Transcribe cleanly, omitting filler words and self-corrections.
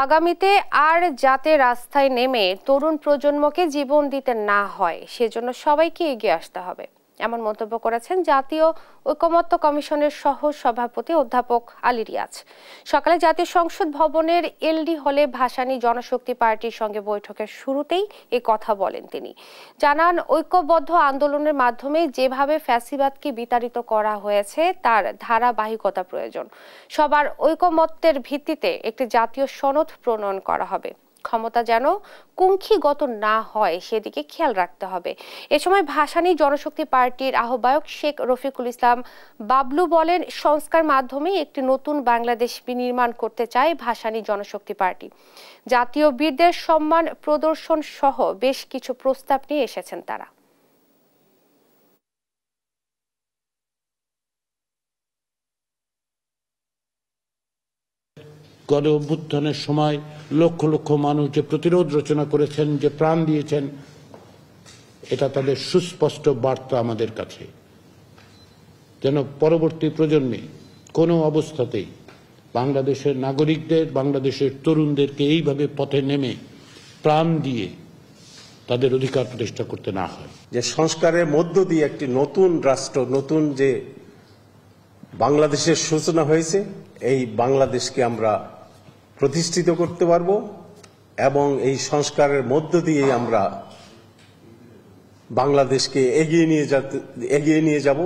আগামীতে আর যাতে রাস্তায় নেমে তরুণ প্রজন্মকে জীবন দিতে না হয় সেজন্য সবাইকে এগিয়ে আসতে হবে, এমন মন্তব্য করেছেন জাতীয় ঐকমত্য কমিশনের সহ সভাপতি অধ্যাপক আলী রিয়াজ। সকালে জাতীয় সংসদ ভবনের এলডি হলে ভাসানী জনশক্তি পার্টির সঙ্গে বৈঠকের শুরুতেই এ কথা বলেন তিনি। জানান, ঐক্যবদ্ধ আন্দোলনের মাধ্যমে যেভাবে ফ্যাসিবাদকে বিতাড়িত করা হয়েছে তার ধারাবাহিকতা প্রয়োজন। সবার ঐকমত্যের ভিত্তিতে একটি জাতীয় সনদ প্রণয়ন করা হবে। ক্ষমতা যেন কুঙ্খিগত না হয় সেদিকে খেয়াল রাখতে হবে। এ সময় ভাসানী জনশক্তি পার্টির আহ্বায়ক শেখ রফিকুল ইসলাম বাবলু বলেন, সংস্কার মাধ্যমে একটি নতুন বাংলাদেশ বিনির্মাণ করতে চায় ভাসানী জনশক্তি পার্টি। জাতীয় বীরদের সম্মান প্রদর্শন সহ বেশ কিছু প্রস্তাব নিয়ে এসেছেন তারা। গণ অভ্যুত্থানের সময় লক্ষ লক্ষ মানুষ যে প্রতিরোধ রচনা করেছেন, যে প্রাণ দিয়েছেন, এটা তাদের সুস্পষ্ট বার্তা আমাদের কাছে, যেন পরবর্তী প্রজন্মে কোনো অবস্থাতেই বাংলাদেশের নাগরিকদের, বাংলাদেশের তরুণদেরকে এইভাবে পথে নেমে প্রাণ দিয়ে তাদের অধিকার প্রতিষ্ঠা করতে না হয়। যে সংস্কারের মধ্য দিয়ে একটি নতুন রাষ্ট্র, নতুন যে বাংলাদেশের সূচনা হয়েছে, এই বাংলাদেশকে আমরা প্রতিষ্ঠিত করতে পারব এবং এই সংস্কারের মধ্য দিয়ে আমরা বাংলাদেশকে এগিয়ে নিয়ে যাব।